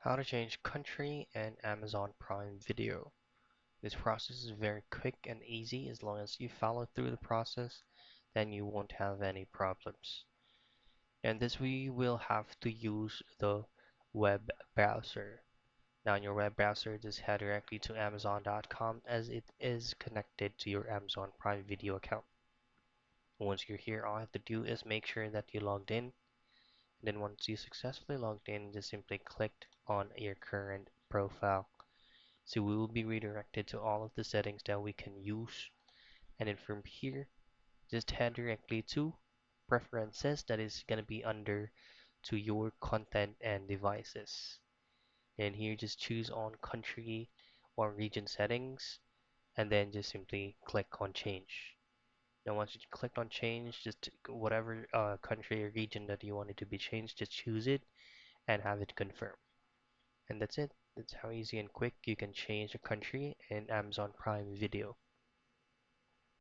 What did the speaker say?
How to change country and Amazon Prime Video. This process is very quick and easy. As long as you follow through the process, then you won't have any problems. And this we will have to use the web browser. Now in your web browser, just head directly to Amazon.com as it is connected to your Amazon Prime Video account. Once you're here, all you have to do is make sure that you logged in. And then once you successfully logged in, just simply click on your current profile. So we will be redirected to all of the settings that we can use. And then from here, just head directly to preferences, that is going to be under to your content and devices. And here just choose on country or region settings and then just simply click on change. Now once you click on change, just whatever country or region that you want it to be changed, just choose it and have it confirmed. And that's it. That's how easy and quick you can change a country in Amazon Prime Video.